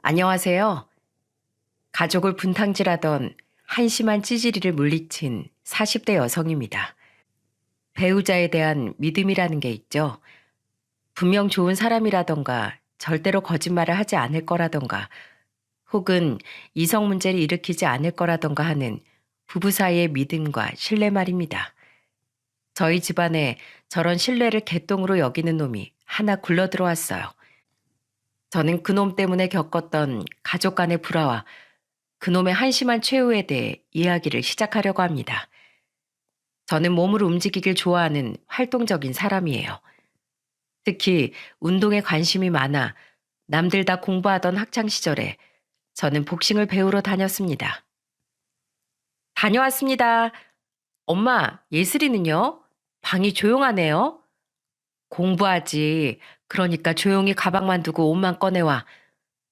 안녕하세요. 가족을 분탕질하던 한심한 찌질이를 물리친 40대 여성입니다. 배우자에 대한 믿음이라는 게 있죠. 분명 좋은 사람이라던가 절대로 거짓말을 하지 않을 거라던가 혹은 이성 문제를 일으키지 않을 거라던가 하는 부부 사이의 믿음과 신뢰 말입니다. 저희 집안에 저런 신뢰를 개똥으로 여기는 놈이 하나 굴러 들어왔어요. 저는 그놈 때문에 겪었던 가족 간의 불화와 그놈의 한심한 최후에 대해 이야기를 시작하려고 합니다. 저는 몸을 움직이길 좋아하는 활동적인 사람이에요. 특히 운동에 관심이 많아 남들 다 공부하던 학창 시절에 저는 복싱을 배우러 다녔습니다. 다녀왔습니다. 엄마, 예슬이는요? 방이 조용하네요. 공부하지. 그러니까 조용히 가방만 두고 옷만 꺼내와.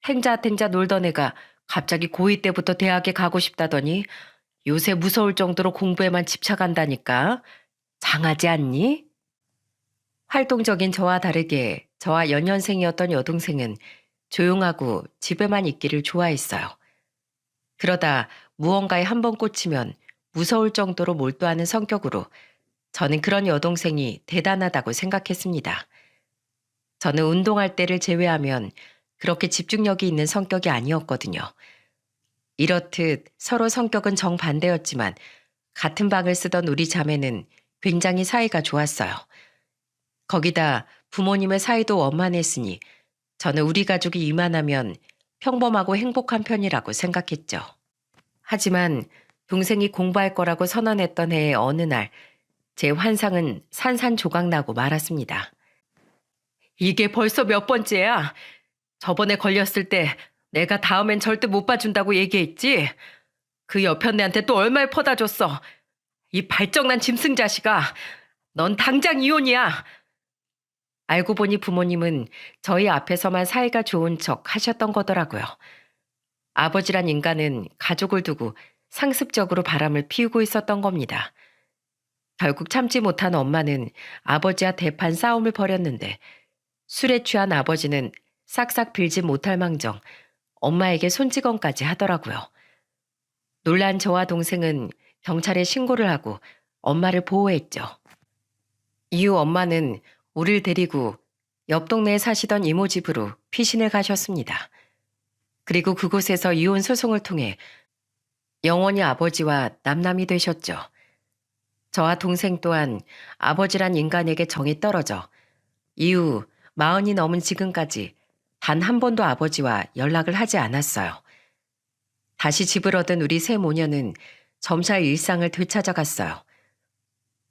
탱자탱자 놀던 애가 갑자기 고2 때부터 대학에 가고 싶다더니 요새 무서울 정도로 공부에만 집착한다니까. 장하지 않니? 활동적인 저와 다르게 저와 연년생이었던 여동생은 조용하고 집에만 있기를 좋아했어요. 그러다 무언가에 한 번 꽂히면 무서울 정도로 몰두하는 성격으로 저는 그런 여동생이 대단하다고 생각했습니다. 저는 운동할 때를 제외하면 그렇게 집중력이 있는 성격이 아니었거든요. 이렇듯 서로 성격은 정반대였지만 같은 방을 쓰던 우리 자매는 굉장히 사이가 좋았어요. 거기다 부모님의 사이도 원만했으니 저는 우리 가족이 이만하면 평범하고 행복한 편이라고 생각했죠. 하지만 동생이 공부할 거라고 선언했던 해의 어느 날 제 환상은 산산조각나고 말았습니다. 이게 벌써 몇 번째야? 저번에 걸렸을 때 내가 다음엔 절대 못 봐준다고 얘기했지? 그 여편네한테 또 얼마를 퍼다 줬어. 이 발정난 짐승 자식아. 넌 당장 이혼이야. 알고 보니 부모님은 저희 앞에서만 사이가 좋은 척 하셨던 거더라고요. 아버지란 인간은 가족을 두고 상습적으로 바람을 피우고 있었던 겁니다. 결국 참지 못한 엄마는 아버지와 대판 싸움을 벌였는데 술에 취한 아버지는 싹싹 빌지 못할 망정 엄마에게 손찌검까지 하더라고요. 놀란 저와 동생은 경찰에 신고를 하고 엄마를 보호했죠. 이후 엄마는 우리를 데리고 옆 동네에 사시던 이모 집으로 피신을 가셨습니다. 그리고 그곳에서 이혼 소송을 통해 영원히 아버지와 남남이 되셨죠. 저와 동생 또한 아버지란 인간에게 정이 떨어져 이후 40이 넘은 지금까지 단 한 번도 아버지와 연락을 하지 않았어요. 다시 집을 얻은 우리 세 모녀는 점차 일상을 되찾아갔어요.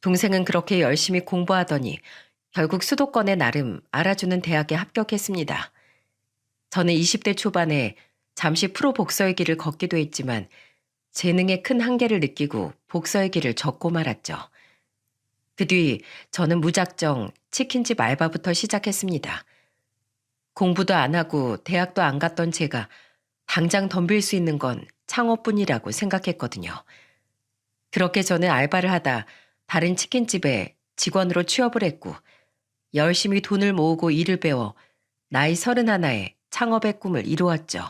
동생은 그렇게 열심히 공부하더니 결국 수도권에 나름 알아주는 대학에 합격했습니다. 저는 20대 초반에 잠시 프로 복서의 길을 걷기도 했지만 재능의 큰 한계를 느끼고 복서의 길을 접고 말았죠. 그 뒤 저는 무작정 치킨집 알바부터 시작했습니다. 공부도 안 하고 대학도 안 갔던 제가 당장 덤빌 수 있는 건 창업뿐이라고 생각했거든요. 그렇게 저는 알바를 하다 다른 치킨집에 직원으로 취업을 했고 열심히 돈을 모으고 일을 배워 나이 31에 창업의 꿈을 이루었죠.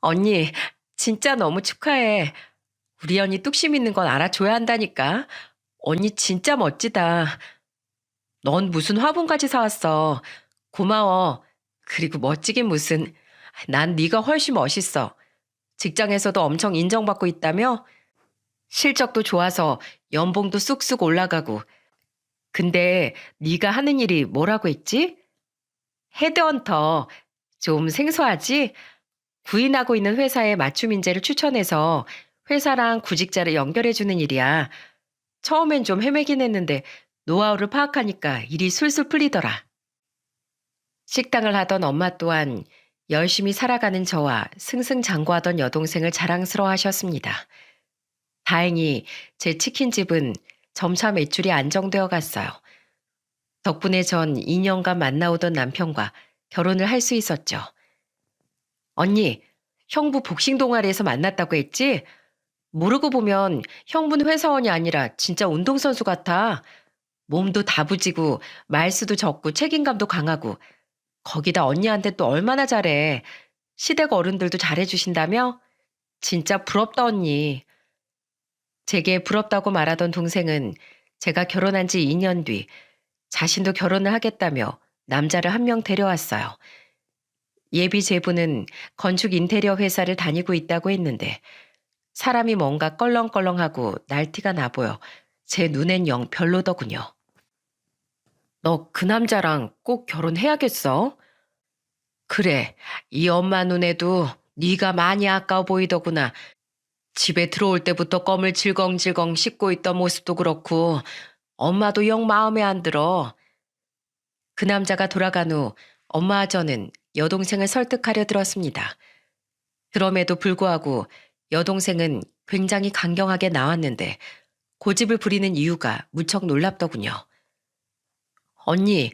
언니, 진짜 너무 축하해. 우리 언니 뚝심 있는 건 알아줘야 한다니까. 언니 진짜 멋지다. 넌 무슨 화분까지 사왔어. 고마워. 그리고 멋지긴 무슨. 난 네가 훨씬 멋있어. 직장에서도 엄청 인정받고 있다며? 실적도 좋아서 연봉도 쑥쑥 올라가고. 근데 네가 하는 일이 뭐라고 했지? 헤드헌터. 좀 생소하지? 구인하고 있는 회사에 맞춤 인재를 추천해서 회사랑 구직자를 연결해주는 일이야. 처음엔 좀 헤매긴 했는데 노하우를 파악하니까 일이 술술 풀리더라. 식당을 하던 엄마 또한 열심히 살아가는 저와 승승장구하던 여동생을 자랑스러워 하셨습니다. 다행히 제 치킨집은 점차 매출이 안정되어 갔어요. 덕분에 전 2년간 만나오던 남편과 결혼을 할 수 있었죠. 언니, 형부 복싱 동아리에서 만났다고 했지? 모르고 보면 형부는 회사원이 아니라 진짜 운동선수 같아. 몸도 다부지고 말수도 적고 책임감도 강하고 거기다 언니한테 또 얼마나 잘해. 시댁 어른들도 잘해주신다며? 진짜 부럽다, 언니. 제게 부럽다고 말하던 동생은 제가 결혼한 지 2년 뒤 자신도 결혼을 하겠다며 남자를 한 명 데려왔어요. 예비 제부는 건축 인테리어 회사를 다니고 있다고 했는데 사람이 뭔가 껄렁껄렁하고 날티가 나 보여 제 눈엔 영 별로더군요. 너 그 남자랑 꼭 결혼해야겠어? 그래, 이 엄마 눈에도 네가 많이 아까워 보이더구나. 집에 들어올 때부터 껌을 질겅질겅 씹고 있던 모습도 그렇고 엄마도 영 마음에 안 들어. 그 남자가 돌아간 후 엄마와 저는 여동생을 설득하려 들었습니다. 그럼에도 불구하고 여동생은 굉장히 강경하게 나왔는데 고집을 부리는 이유가 무척 놀랍더군요. 언니,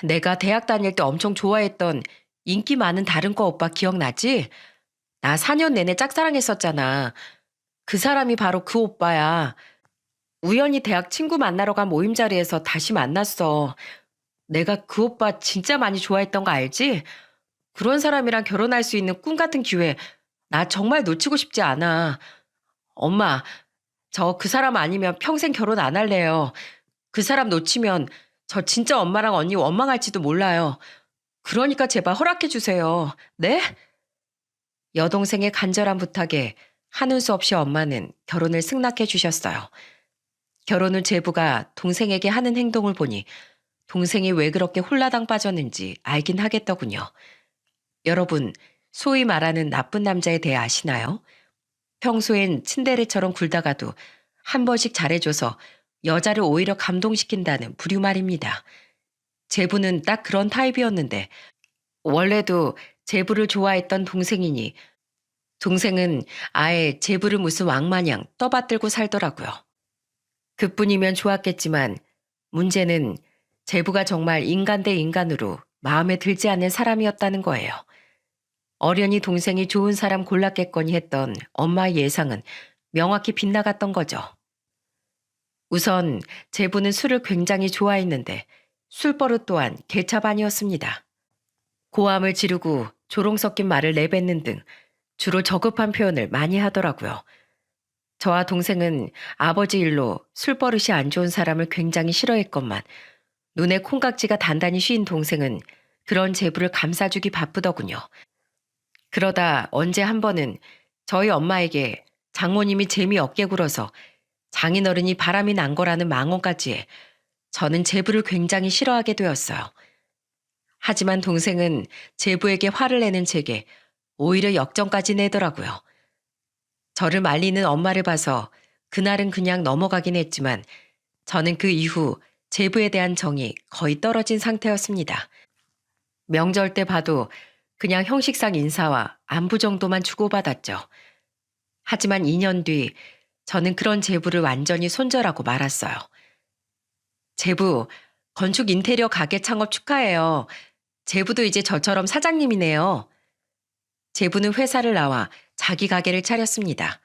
내가 대학 다닐 때 엄청 좋아했던 인기 많은 다른 과 오빠 기억나지? 나 4년 내내 짝사랑했었잖아. 그 사람이 바로 그 오빠야. 우연히 대학 친구 만나러 간 모임 자리에서 다시 만났어. 내가 그 오빠 진짜 많이 좋아했던 거 알지? 그런 사람이랑 결혼할 수 있는 꿈 같은 기회 나 정말 놓치고 싶지 않아. 엄마, 저 그 사람 아니면 평생 결혼 안 할래요. 그 사람 놓치면 저 진짜 엄마랑 언니 원망할지도 몰라요. 그러니까 제발 허락해 주세요. 네? 여동생의 간절한 부탁에 하는 수 없이 엄마는 결혼을 승낙해 주셨어요. 결혼 후 제부가 동생에게 하는 행동을 보니 동생이 왜 그렇게 홀라당 빠졌는지 알긴 하겠더군요. 여러분, 소위 말하는 나쁜 남자에 대해 아시나요? 평소엔 츤데레처럼 굴다가도 한 번씩 잘해줘서 여자를 오히려 감동시킨다는 부류 말입니다. 제부는 딱 그런 타입이었는데 원래도 제부를 좋아했던 동생이니 동생은 아예 제부를 무슨 왕마냥 떠받들고 살더라고요. 그뿐이면 좋았겠지만 문제는 제부가 정말 인간 대 인간으로 마음에 들지 않는 사람이었다는 거예요. 어련히 동생이 좋은 사람 골랐겠거니 했던 엄마의 예상은 명확히 빗나갔던 거죠. 우선 제부는 술을 굉장히 좋아했는데 술버릇 또한 개차반이었습니다. 고함을 지르고 조롱 섞인 말을 내뱉는 등 주로 저급한 표현을 많이 하더라고요. 저와 동생은 아버지 일로 술버릇이 안 좋은 사람을 굉장히 싫어했건만 눈에 콩깍지가 단단히 씌인 동생은 그런 제부를 감싸주기 바쁘더군요. 그러다 언제 한 번은 저희 엄마에게 장모님이 재미없게 굴어서 장인어른이 바람이 난 거라는 망언까지 해 저는 제부를 굉장히 싫어하게 되었어요. 하지만 동생은 제부에게 화를 내는 제게 오히려 역정까지 내더라고요. 저를 말리는 엄마를 봐서 그날은 그냥 넘어가긴 했지만 저는 그 이후 제부에 대한 정이 거의 떨어진 상태였습니다. 명절 때 봐도 그냥 형식상 인사와 안부 정도만 주고받았죠. 하지만 2년 뒤 저는 그런 제부를 완전히 손절하고 말았어요. 제부, 건축 인테리어 가게 창업 축하해요. 제부도 이제 저처럼 사장님이네요. 제부는 회사를 나와 자기 가게를 차렸습니다.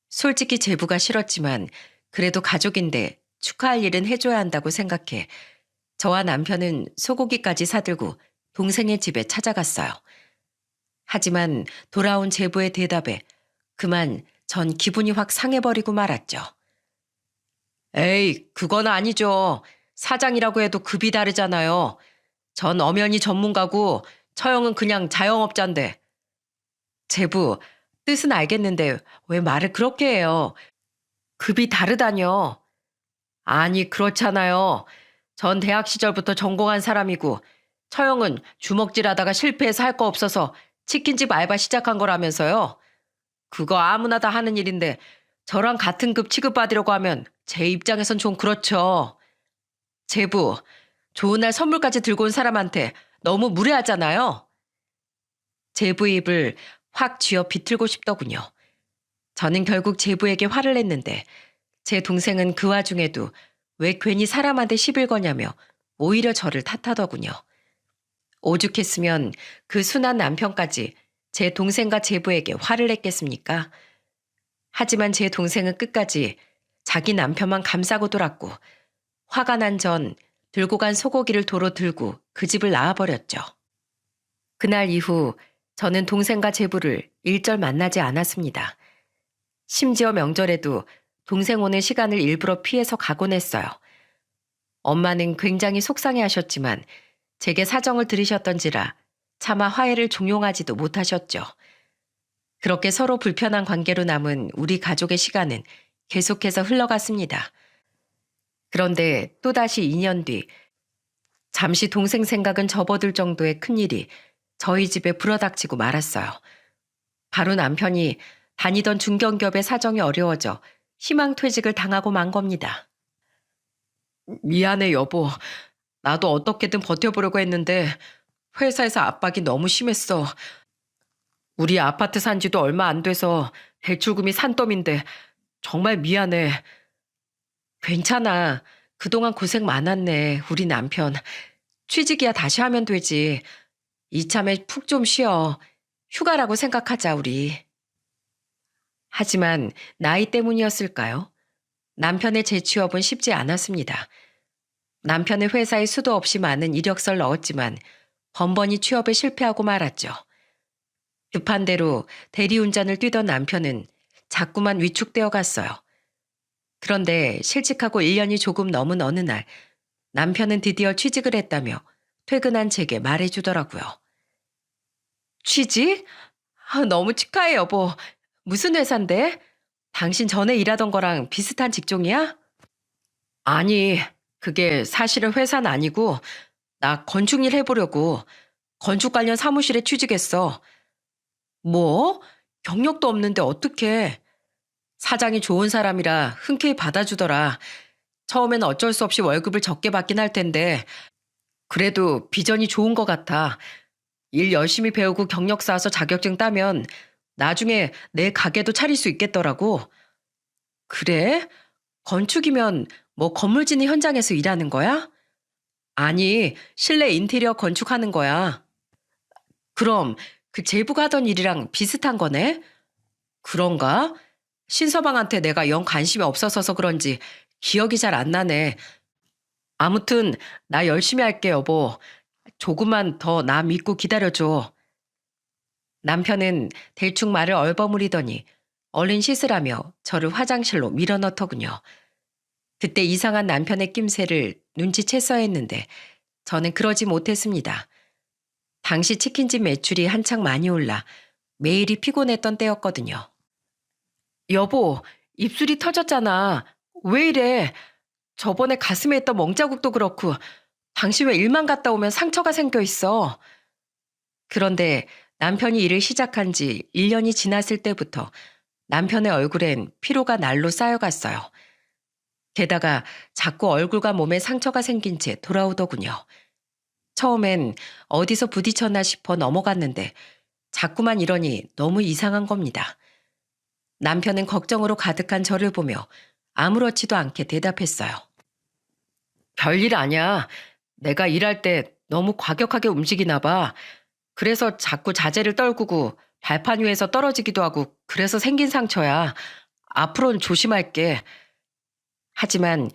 솔직히 제부가 싫었지만 그래도 가족인데 축하할 일은 해줘야 한다고 생각해 저와 남편은 소고기까지 사들고 동생의 집에 찾아갔어요. 하지만 돌아온 제부의 대답에 그만 전 기분이 확 상해버리고 말았죠. 에이, 그건 아니죠. 사장이라고 해도 급이 다르잖아요. 전 엄연히 전문가고 처형은 그냥 자영업자인데. 제부, 뜻은 알겠는데 왜 말을 그렇게 해요? 급이 다르다뇨. 아니, 그렇잖아요. 전 대학 시절부터 전공한 사람이고 처형은 주먹질하다가 실패해서 할 거 없어서 치킨집 알바 시작한 거라면서요. 그거 아무나 다 하는 일인데 저랑 같은 급 취급받으려고 하면 제 입장에선 좀 그렇죠. 제부, 좋은 날 선물까지 들고 온 사람한테 너무 무례하잖아요. 제부의 입을 확 쥐어 비틀고 싶더군요. 저는 결국 제부에게 화를 냈는데 제 동생은 그 와중에도 왜 괜히 사람한테 시비를 거냐며 오히려 저를 탓하더군요. 오죽했으면 그 순한 남편까지 제 동생과 제부에게 화를 냈겠습니까? 하지만 제 동생은 끝까지 자기 남편만 감싸고 돌았고 화가 난 전 들고 간 소고기를 도로 들고 그 집을 나와버렸죠. 그날 이후 저는 동생과 제부를 일절 만나지 않았습니다. 심지어 명절에도 동생 오는 시간을 일부러 피해서 가곤 했어요. 엄마는 굉장히 속상해 하셨지만 제게 사정을 들으셨던지라 차마 화해를 종용하지도 못하셨죠. 그렇게 서로 불편한 관계로 남은 우리 가족의 시간은 계속해서 흘러갔습니다. 그런데 또다시 2년 뒤, 잠시 동생 생각은 접어들 정도의 큰일이 저희 집에 불어닥치고 말았어요. 바로 남편이 다니던 중견기업의 사정이 어려워져 희망퇴직을 당하고 만 겁니다. 미안해, 여보. 나도 어떻게든 버텨보려고 했는데 회사에서 압박이 너무 심했어. 우리 아파트 산 지도 얼마 안 돼서 대출금이 산더미인데 정말 미안해. 괜찮아. 그동안 고생 많았네, 우리 남편. 취직이야 다시 하면 되지. 이참에 푹 좀 쉬어. 휴가라고 생각하자, 우리. 하지만 나이 때문이었을까요? 남편의 재취업은 쉽지 않았습니다. 남편의 회사에 수도 없이 많은 이력서를 넣었지만 번번이 취업에 실패하고 말았죠. 급한 대로 대리운전을 뛰던 남편은 자꾸만 위축되어 갔어요. 그런데 실직하고 1년이 조금 넘은 어느 날 남편은 드디어 취직을 했다며 퇴근한 제게 말해주더라고요. 취직? 너무 축하해, 여보. 무슨 회사인데? 당신 전에 일하던 거랑 비슷한 직종이야? 아니, 그게 사실은 회사는 아니고 나 건축일 해보려고 건축 관련 사무실에 취직했어. 뭐? 경력도 없는데 어떡해. 사장이 좋은 사람이라 흔쾌히 받아주더라. 처음에는 어쩔 수 없이 월급을 적게 받긴 할 텐데 그래도 비전이 좋은 것 같아. 일 열심히 배우고 경력 쌓아서 자격증 따면 나중에 내 가게도 차릴 수 있겠더라고. 그래? 건축이면 뭐 건물 짓는 현장에서 일하는 거야? 아니, 실내 인테리어 건축하는 거야. 그럼 그 제부가 하던 일이랑 비슷한 거네? 그런가? 신서방한테 내가 영 관심이 없어서 그런지 기억이 잘 안 나네. 아무튼 나 열심히 할게, 여보. 조금만 더 나 믿고 기다려줘. 남편은 대충 말을 얼버무리더니 얼른 씻으라며 저를 화장실로 밀어넣더군요. 그때 이상한 남편의 낌새를 눈치챘어야 했는데 저는 그러지 못했습니다. 당시 치킨집 매출이 한창 많이 올라 매일이 피곤했던 때였거든요. 여보, 입술이 터졌잖아. 왜 이래? 저번에 가슴에 했던 멍자국도 그렇고 당신 왜 일만 갔다 오면 상처가 생겨 있어? 그런데 남편이 일을 시작한 지 1년이 지났을 때부터 남편의 얼굴엔 피로가 날로 쌓여갔어요. 게다가 자꾸 얼굴과 몸에 상처가 생긴 채 돌아오더군요. 처음엔 어디서 부딪혔나 싶어 넘어갔는데 자꾸만 이러니 너무 이상한 겁니다. 남편은 걱정으로 가득한 저를 보며 아무렇지도 않게 대답했어요. 별일 아니야. 내가 일할 때 너무 과격하게 움직이나 봐. 그래서 자꾸 자재를 떨구고 발판 위에서 떨어지기도 하고 그래서 생긴 상처야. 앞으로는 조심할게. 하지만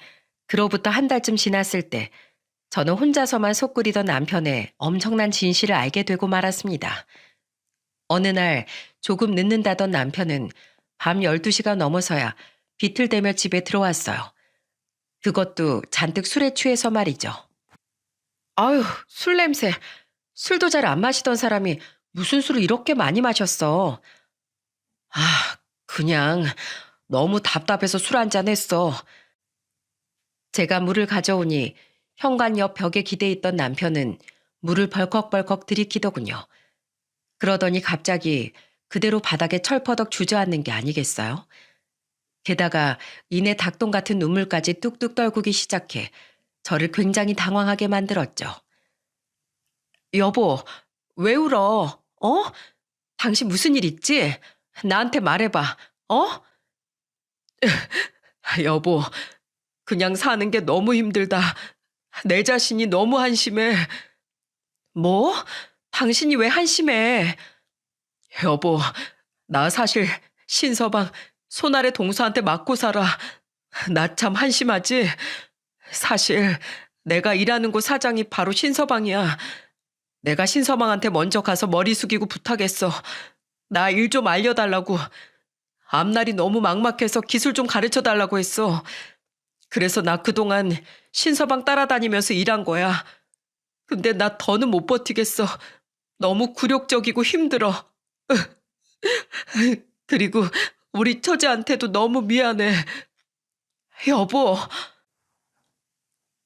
그로부터 한 달쯤 지났을 때 저는 혼자서만 속끓이던 남편의 엄청난 진실을 알게 되고 말았습니다. 어느 날 조금 늦는다던 남편은 밤 12시가 넘어서야 비틀대며 집에 들어왔어요. 그것도 잔뜩 술에 취해서 말이죠. 아유, 술 냄새. 술도 잘 안 마시던 사람이 무슨 술을 이렇게 많이 마셨어. 아, 그냥 너무 답답해서 술 한잔 했어. 제가 물을 가져오니 현관 옆 벽에 기대 있던 남편은 물을 벌컥벌컥 들이키더군요. 그러더니 갑자기 그대로 바닥에 철퍼덕 주저앉는 게 아니겠어요? 게다가 이내 닭똥 같은 눈물까지 뚝뚝 떨구기 시작해 저를 굉장히 당황하게 만들었죠. 여보, 왜 울어? 어? 당신 무슨 일 있지? 나한테 말해봐. 어? 여보, 그냥 사는 게 너무 힘들다. 내 자신이 너무 한심해. 뭐? 당신이 왜 한심해? 여보, 나 사실 신서방 손아래 동서한테 맞고 살아. 나 참 한심하지? 사실 내가 일하는 곳 사장이 바로 신서방이야. 내가 신서방한테 먼저 가서 머리 숙이고 부탁했어. 나 일 좀 알려달라고. 앞날이 너무 막막해서 기술 좀 가르쳐달라고 했어. 그래서 나 그동안 신서방 따라다니면서 일한 거야. 근데 나 더는 못 버티겠어. 너무 굴욕적이고 힘들어. 그리고 우리 처제한테도 너무 미안해. 여보.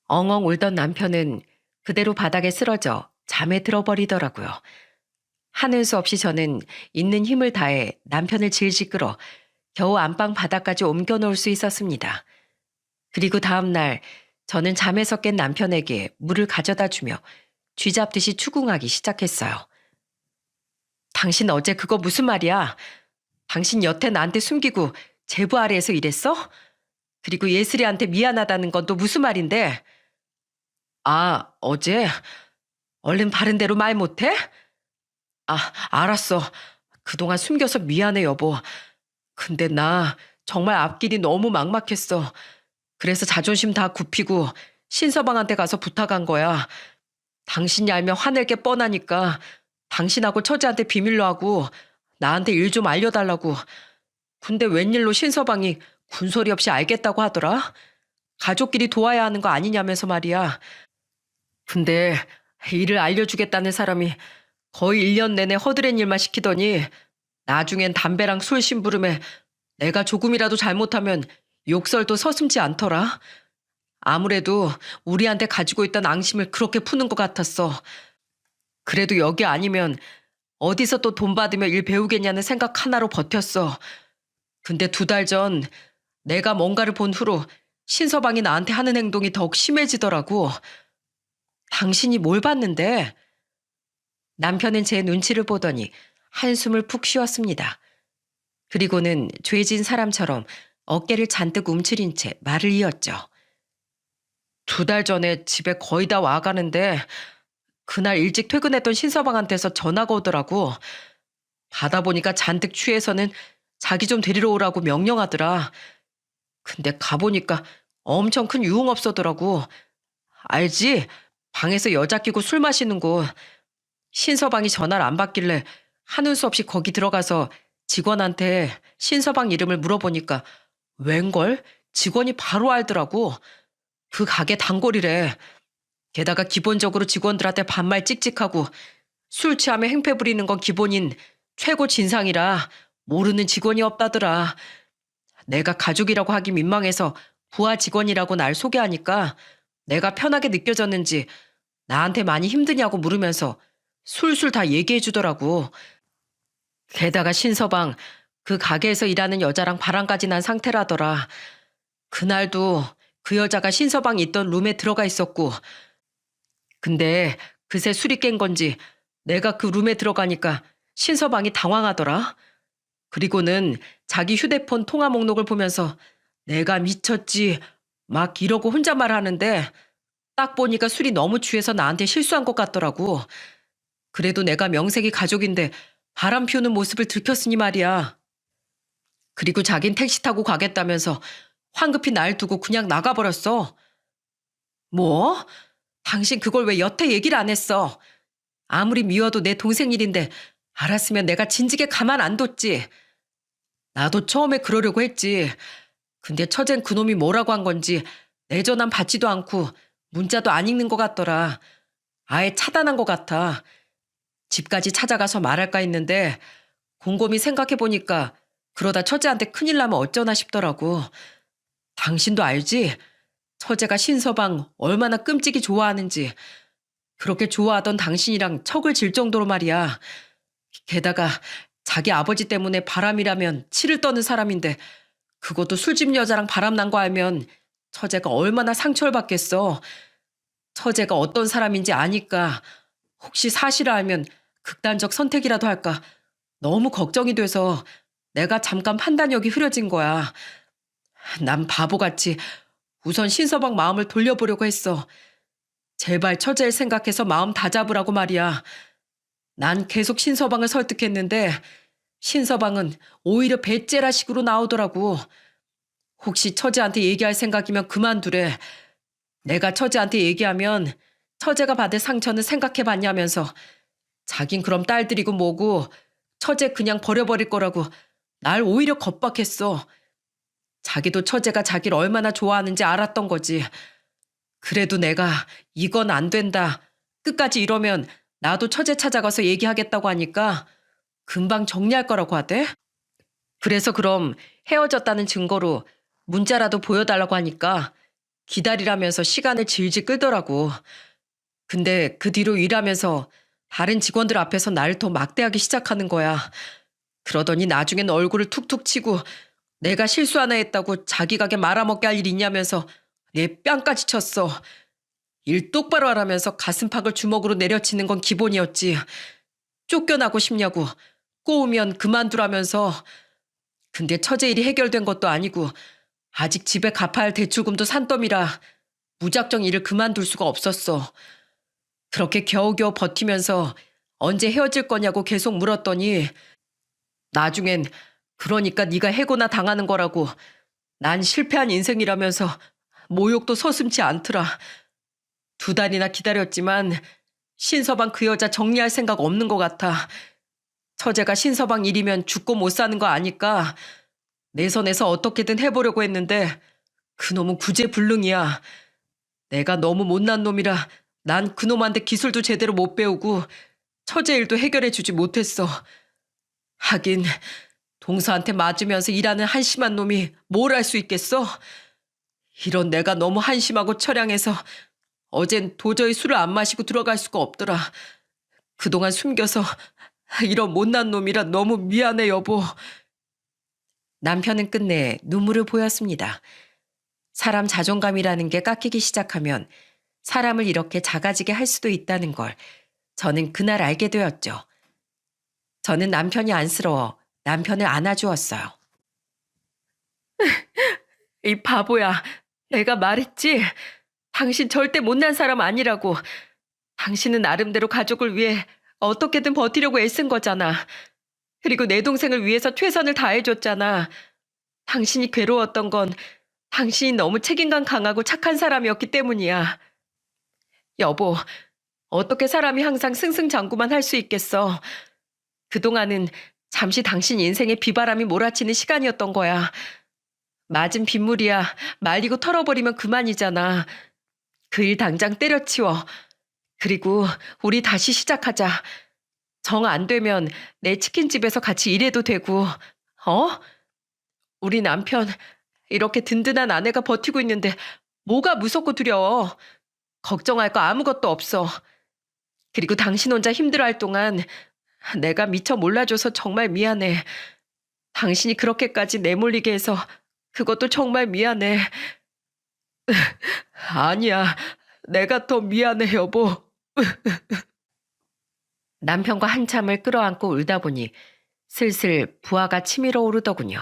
엉엉 울던 남편은 그대로 바닥에 쓰러져 잠에 들어버리더라고요. 하는 수 없이 저는 있는 힘을 다해 남편을 질질 끌어 겨우 안방 바닥까지 옮겨놓을 수 있었습니다. 그리고 다음 날 저는 잠에서 깬 남편에게 물을 가져다 주며 쥐잡듯이 추궁하기 시작했어요. 당신 어제 그거 무슨 말이야? 당신 여태 나한테 숨기고 제부 아래에서 일했어? 그리고 예슬이한테 미안하다는 건 또 무슨 말인데? 아, 어제? 얼른 바른 대로 말 못해? 아, 알았어. 그동안 숨겨서 미안해, 여보. 근데 나 정말 앞길이 너무 막막했어. 그래서 자존심 다 굽히고 신서방한테 가서 부탁한 거야. 당신이 알면 화낼 게 뻔하니까 당신하고 처제한테 비밀로 하고 나한테 일 좀 알려달라고. 근데 웬일로 신서방이 군소리 없이 알겠다고 하더라? 가족끼리 도와야 하는 거 아니냐면서 말이야. 근데 일을 알려주겠다는 사람이 거의 1년 내내 허드렛 일만 시키더니 나중엔 담배랑 술 심부름에 내가 조금이라도 잘못하면 욕설도 서슴지 않더라. 아무래도 우리한테 가지고 있던 앙심을 그렇게 푸는 것 같았어. 그래도 여기 아니면 어디서 또 돈 받으며 일 배우겠냐는 생각 하나로 버텼어. 근데 2달 전 내가 뭔가를 본 후로 신서방이 나한테 하는 행동이 더욱 심해지더라고. 당신이 뭘 봤는데? 남편은 제 눈치를 보더니 한숨을 푹 쉬었습니다. 그리고는 죄진 사람처럼 어깨를 잔뜩 움츠린 채 말을 이었죠. 2달 전에 집에 거의 다 와가는데 그날 일찍 퇴근했던 신서방한테서 전화가 오더라고. 받아보니까 잔뜩 취해서는 자기 좀 데리러 오라고 명령하더라. 근데 가보니까 엄청 큰 유흥업소더라고. 알지? 방에서 여자 끼고 술 마시는 곳. 신서방이 전화를 안 받길래 하는 수 없이 거기 들어가서 직원한테 신서방 이름을 물어보니까 웬걸? 직원이 바로 알더라고. 그 가게 단골이래. 게다가 기본적으로 직원들한테 반말 찍찍하고 술 취하며 행패 부리는 건 기본인 최고 진상이라 모르는 직원이 없다더라. 내가 가족이라고 하기 민망해서 부하 직원이라고 날 소개하니까 내가 편하게 느껴졌는지 나한테 많이 힘드냐고 물으면서 술술 다 얘기해 주더라고. 게다가 신서방 그 가게에서 일하는 여자랑 바람까지 난 상태라더라. 그날도 그 여자가 신서방이 있던 룸에 들어가 있었고 근데 그새 술이 깬 건지 내가 그 룸에 들어가니까 신서방이 당황하더라. 그리고는 자기 휴대폰 통화 목록을 보면서 내가 미쳤지 막 이러고 혼잣말 하는데 딱 보니까 술이 너무 취해서 나한테 실수한 것 같더라고. 그래도 내가 명색이 가족인데 바람 피우는 모습을 들켰으니 말이야. 그리고 자긴 택시 타고 가겠다면서 황급히 날 두고 그냥 나가버렸어. 뭐? 당신 그걸 왜 여태 얘기를 안 했어? 아무리 미워도 내 동생 일인데 알았으면 내가 진즉에 가만 안 뒀지. 나도 처음에 그러려고 했지. 근데 처젠 그놈이 뭐라고 한 건지 내 전화 받지도 않고 문자도 안 읽는 것 같더라. 아예 차단한 것 같아. 집까지 찾아가서 말할까 했는데 곰곰이 생각해보니까 그러다 처제한테 큰일 나면 어쩌나 싶더라고. 당신도 알지? 처제가 신서방 얼마나 끔찍이 좋아하는지. 그렇게 좋아하던 당신이랑 척을 질 정도로 말이야. 게다가 자기 아버지 때문에 바람이라면 치를 떠는 사람인데 그것도 술집 여자랑 바람난 거 알면 처제가 얼마나 상처를 받겠어. 처제가 어떤 사람인지 아니까 혹시 사실을 알면 극단적 선택이라도 할까 너무 걱정이 돼서 내가 잠깐 판단력이 흐려진 거야. 난 바보같이 우선 신서방 마음을 돌려보려고 했어. 제발 처제를 생각해서 마음 다잡으라고 말이야. 난 계속 신서방을 설득했는데 신서방은 오히려 배째라식으로 나오더라고. 혹시 처제한테 얘기할 생각이면 그만두래. 내가 처제한테 얘기하면 처제가 받을 상처는 생각해봤냐면서 자긴 그럼 딸들이고 뭐고 처제 그냥 버려버릴 거라고 날 오히려 겁박했어. 자기도 처제가 자기를 얼마나 좋아하는지 알았던 거지. 그래도 내가 이건 안 된다. 끝까지 이러면 나도 처제 찾아가서 얘기하겠다고 하니까 금방 정리할 거라고 하대. 그래서 그럼 헤어졌다는 증거로 문자라도 보여달라고 하니까 기다리라면서 시간을 질질 끌더라고. 근데 그 뒤로 일하면서 다른 직원들 앞에서 나를 더 막대하기 시작하는 거야. 그러더니 나중엔 얼굴을 툭툭 치고 내가 실수 하나 했다고 자기 가게 말아먹게 할 일 있냐면서 내 뺨까지 쳤어. 일 똑바로 하라면서 가슴팍을 주먹으로 내려치는 건 기본이었지. 쫓겨나고 싶냐고. 꼬우면 그만두라면서. 근데 처제 일이 해결된 것도 아니고 아직 집에 갚아야 할 대출금도 산더미라 무작정 일을 그만둘 수가 없었어. 그렇게 겨우겨우 버티면서 언제 헤어질 거냐고 계속 물었더니 나중엔 그러니까 네가 해고나 당하는 거라고 난 실패한 인생이라면서 모욕도 서슴지 않더라. 2달이나 기다렸지만 신서방 그 여자 정리할 생각 없는 것 같아. 처제가 신서방 일이면 죽고 못 사는 거 아니까 내 선에서 어떻게든 해보려고 했는데 그놈은 구제불능이야. 내가 너무 못난 놈이라 난 그놈한테 기술도 제대로 못 배우고 처제 일도 해결해 주지 못했어. 하긴 동서한테 맞으면서 일하는 한심한 놈이 뭘 할 수 있겠어? 이런 내가 너무 한심하고 처량해서 어젠 도저히 술을 안 마시고 들어갈 수가 없더라. 그동안 숨겨서 이런 못난 놈이라 너무 미안해 여보. 남편은 끝내 눈물을 보였습니다. 사람 자존감이라는 게 깎이기 시작하면 사람을 이렇게 작아지게 할 수도 있다는 걸 저는 그날 알게 되었죠. 저는 남편이 안쓰러워 남편을 안아주었어요. 이 바보야, 내가 말했지? 당신 절대 못난 사람 아니라고. 당신은 나름대로 가족을 위해 어떻게든 버티려고 애쓴 거잖아. 그리고 내 동생을 위해서 최선을 다해줬잖아. 당신이 괴로웠던 건 당신이 너무 책임감 강하고 착한 사람이었기 때문이야. 여보, 어떻게 사람이 항상 승승장구만 할 수 있겠어. 그동안은 잠시 당신 인생에 비바람이 몰아치는 시간이었던 거야. 맞은 빗물이야. 말리고 털어버리면 그만이잖아. 그 일 당장 때려치워. 그리고 우리 다시 시작하자. 정 안 되면 내 치킨집에서 같이 일해도 되고. 어? 우리 남편 이렇게 든든한 아내가 버티고 있는데 뭐가 무섭고 두려워. 걱정할 거 아무것도 없어. 그리고 당신 혼자 힘들어할 동안 내가 미처 몰라줘서 정말 미안해. 당신이 그렇게까지 내몰리게 해서 그것도 정말 미안해. 아니야. 내가 더 미안해 여보. 남편과 한참을 끌어안고 울다 보니 슬슬 부하가 치밀어 오르더군요.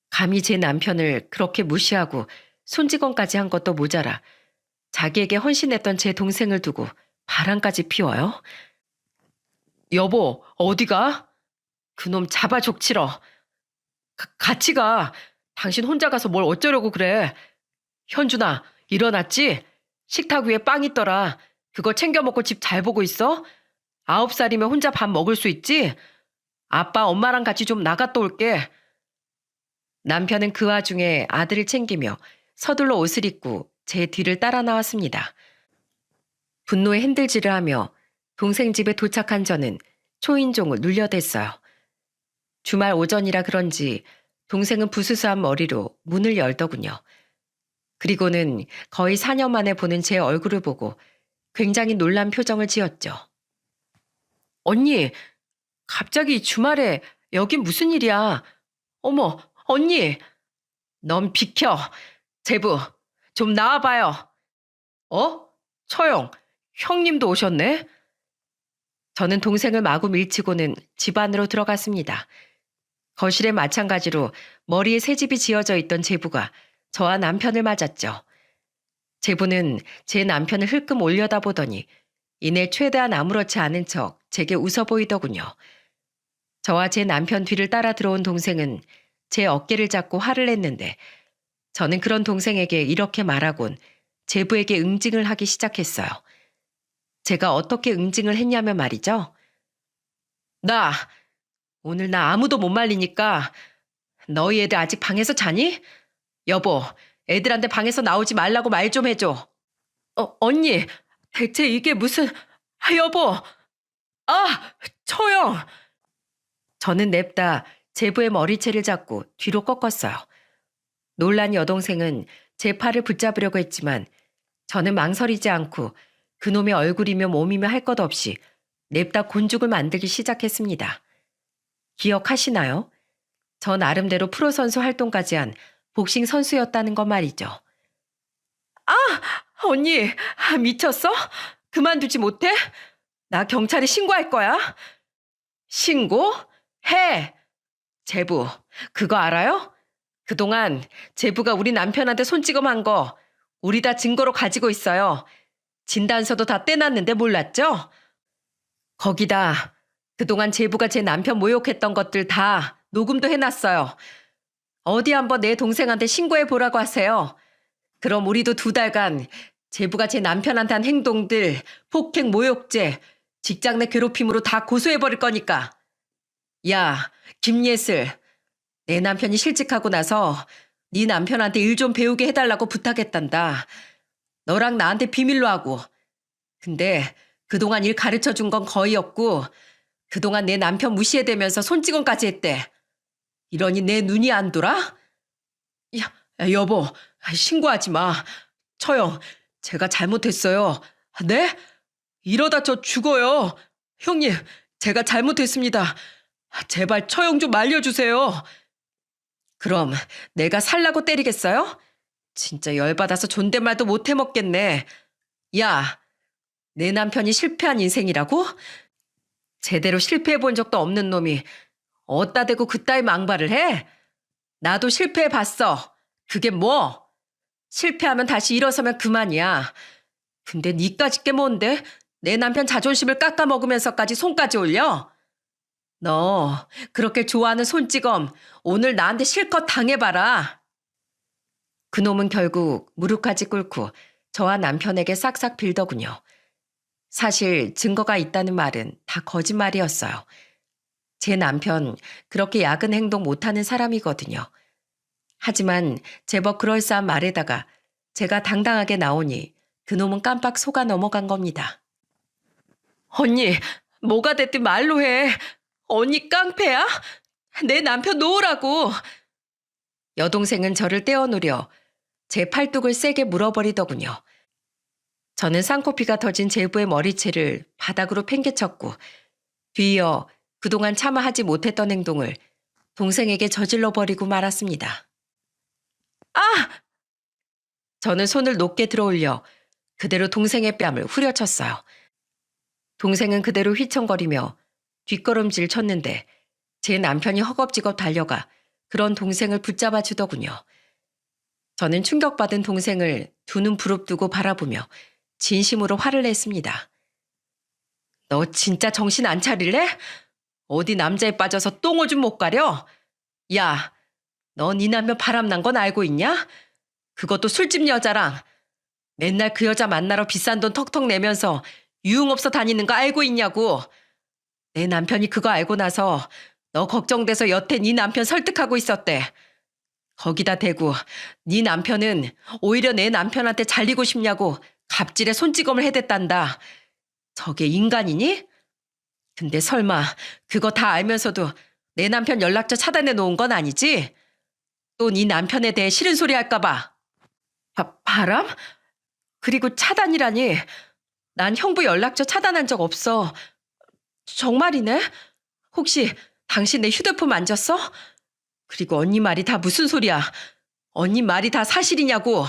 감히 제 남편을 그렇게 무시하고 손직원까지 한 것도 모자라 자기에게 헌신했던 제 동생을 두고 바람까지 피워요? 여보, 어디가? 그놈 잡아 족치러. 같이 가. 당신 혼자 가서 뭘 어쩌려고 그래. 현준아, 일어났지? 식탁 위에 빵 있더라. 그거 챙겨 먹고 집 잘 보고 있어? 9살이면 혼자 밥 먹을 수 있지? 아빠, 엄마랑 같이 좀 나갔다 올게. 남편은 그 와중에 아들을 챙기며 서둘러 옷을 입고 제 뒤를 따라 나왔습니다. 분노에 흔들질을 하며 동생 집에 도착한 저는 초인종을 눌려댔어요. 주말 오전이라 그런지 동생은 부스스한 머리로 문을 열더군요. 그리고는 거의 4년 만에 보는 제 얼굴을 보고 굉장히 놀란 표정을 지었죠. 언니, 갑자기 주말에 여긴 무슨 일이야? 어머, 언니! 넌 비켜. 제부, 좀 나와봐요. 어? 처영, 형님도 오셨네? 저는 동생을 마구 밀치고는 집 안으로 들어갔습니다. 거실에 마찬가지로 머리에 새집이 지어져 있던 제부가 저와 남편을 맞았죠. 제부는 제 남편을 흘끔 올려다보더니 이내 최대한 아무렇지 않은 척 제게 웃어 보이더군요. 저와 제 남편 뒤를 따라 들어온 동생은 제 어깨를 잡고 화를 냈는데 저는 그런 동생에게 이렇게 말하곤 제부에게 응징을 하기 시작했어요. 제가 어떻게 응징을 했냐면 말이죠. 나, 오늘 나 아무도 못 말리니까 너희 애들 아직 방에서 자니? 여보, 애들한테 방에서 나오지 말라고 말 좀 해줘. 언니, 대체 이게 무슨, 여보, 처형! 저는 냅다 제부의 머리채를 잡고 뒤로 꺾었어요. 놀란 여동생은 제 팔을 붙잡으려고 했지만 저는 망설이지 않고 그놈의 얼굴이며 몸이며 할 것 없이 냅다 곤죽을 만들기 시작했습니다. 기억하시나요? 저 나름대로 프로선수 활동까지 한 복싱 선수였다는 것 말이죠. 언니, 미쳤어? 그만두지 못해? 나 경찰에 신고할 거야. 신고? 해! 제부, 그거 알아요? 그동안 제부가 우리 남편한테 손찌검한 거 우리 다 증거로 가지고 있어요. 진단서도 다 떼놨는데 몰랐죠? 거기다 그동안 제부가 제 남편 모욕했던 것들 다 녹음도 해놨어요. 어디 한번 내 동생한테 신고해 보라고 하세요. 그럼 우리도 2달간 제부가 제 남편한테 한 행동들, 폭행 모욕죄, 직장 내 괴롭힘으로 다 고소해버릴 거니까. 야, 김예슬. 내 남편이 실직하고 나서 네 남편한테 일 좀 배우게 해달라고 부탁했단다. 너랑 나한테 비밀로 하고. 근데 그동안 일 가르쳐준 건 거의 없고 그동안 내 남편 무시해대면서 손찌검까지 했대. 이러니 내 눈이 안 돌아? 여보, 신고하지 마. 처형, 제가 잘못했어요. 네? 이러다 저 죽어요. 형님, 제가 잘못했습니다. 제발 처형 좀 말려주세요. 그럼 내가 살라고 때리겠어요? 진짜 열받아서 존댓말도 못 해먹겠네. 야, 내 남편이 실패한 인생이라고? 제대로 실패해본 적도 없는 놈이 어따 대고 그따위 망발을 해? 나도 실패해봤어. 그게 뭐? 실패하면 다시 일어서면 그만이야. 근데 니까짓 게 뭔데? 내 남편 자존심을 깎아먹으면서까지 손까지 올려? 너 그렇게 좋아하는 손찌검 오늘 나한테 실컷 당해봐라. 그놈은 결국 무릎까지 꿇고 저와 남편에게 싹싹 빌더군요. 사실 증거가 있다는 말은 다 거짓말이었어요. 제 남편 그렇게 야근 행동 못하는 사람이거든요. 하지만 제법 그럴싸한 말에다가 제가 당당하게 나오니 그놈은 깜빡 속아 넘어간 겁니다. 언니, 뭐가 됐든 말로 해. 언니 깡패야? 내 남편 놓으라고. 여동생은 저를 떼어누려 제 팔뚝을 세게 물어버리더군요. 저는 쌍코피가 터진 제부의 머리채를 바닥으로 팽개쳤고 뒤이어 그동안 차마 하지 못했던 행동을 동생에게 저질러버리고 말았습니다. 저는 손을 높게 들어올려 그대로 동생의 뺨을 후려쳤어요. 동생은 그대로 휘청거리며 뒷걸음질 쳤는데 제 남편이 허겁지겁 달려가 그런 동생을 붙잡아 주더군요. 저는 충격받은 동생을 두 눈 부릅뜨고 바라보며 진심으로 화를 냈습니다. 너 진짜 정신 안 차릴래? 어디 남자에 빠져서 똥오줌 못 가려? 야, 너 네 남편 바람난 건 알고 있냐? 그것도 술집 여자랑 맨날 그 여자 만나러 비싼 돈 턱턱 내면서 유흥업소 다니는 거 알고 있냐고. 내 남편이 그거 알고 나서 너 걱정돼서 여태 네 남편 설득하고 있었대. 거기다 대고 네 남편은 오히려 내 남편한테 잘리고 싶냐고 갑질에 손찌검을 해댔단다. 저게 인간이니? 근데 설마 그거 다 알면서도 내 남편 연락처 차단해 놓은 건 아니지? 또 네 남편에 대해 싫은 소리 할까 봐. 바람? 그리고 차단이라니. 난 형부 연락처 차단한 적 없어. 정말이네? 혹시 당신 내 휴대폰 만졌어? 그리고 언니 말이 다 무슨 소리야? 언니 말이 다 사실이냐고.